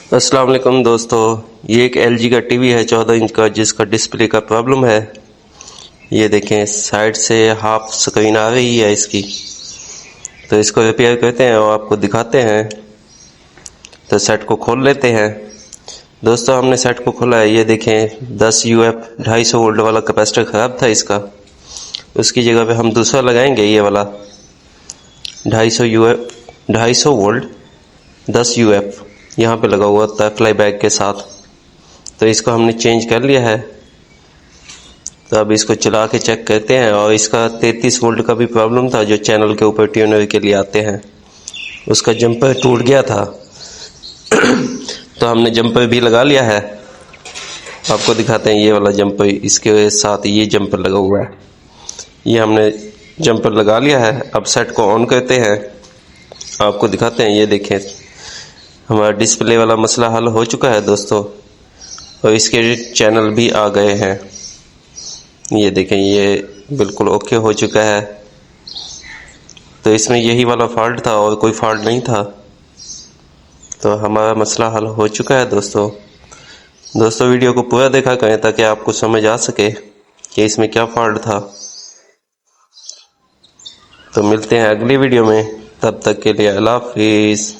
अस्सलाम वालेकुम दोस्तों, ये एक LG का टीवी है 14 इंच का, जिसका डिस्प्ले का प्रॉब्लम है। ये देखें, साइड से हाफ स्क्रीन आ रही है इसकी, तो इसको रिपेयर करते हैं और आपको दिखाते हैं। तो सेट को खोल लेते हैं। दोस्तों, हमने सेट को खोला है। ये देखें, 10 UF 250 वोल्ट वाला कैपेसिटर ख़राब था इसका। उसकी जगह पे हम दूसरा लगाएंगे, ये वाला 250 वोल्ट 10 UF यहाँ पे लगा हुआ था फ्लाई बैक के साथ। तो इसको हमने चेंज कर लिया है। तो अब इसको चला के चेक करते हैं। और इसका 33 वोल्ट का भी प्रॉब्लम था, जो चैनल के ऊपर ट्यूनर के लिए आते हैं, उसका जंपर टूट गया था। तो हमने जंपर भी लगा लिया है। आपको दिखाते हैं, ये वाला जंपर, इसके साथ ये जंपर लगा हुआ है। ये हमने जंपर लगा लिया है। अब सेट को ऑन करते हैं, आपको दिखाते हैं। ये देखें, हमारा डिस्प्ले वाला मसला हल हो चुका है दोस्तों, और इसके चैनल भी आ गए हैं। ये देखें, ये बिल्कुल ओके हो चुका है। तो इसमें यही वाला फॉल्ट था और कोई फॉल्ट नहीं था। तो हमारा मसला हल हो चुका है दोस्तों, वीडियो को पूरा देखा करें ताकि आपको समझ आ सके कि इसमें क्या फॉल्ट था। तो मिलते हैं अगली वीडियो में, तब तक के लिए अल्लाह हाफिज़।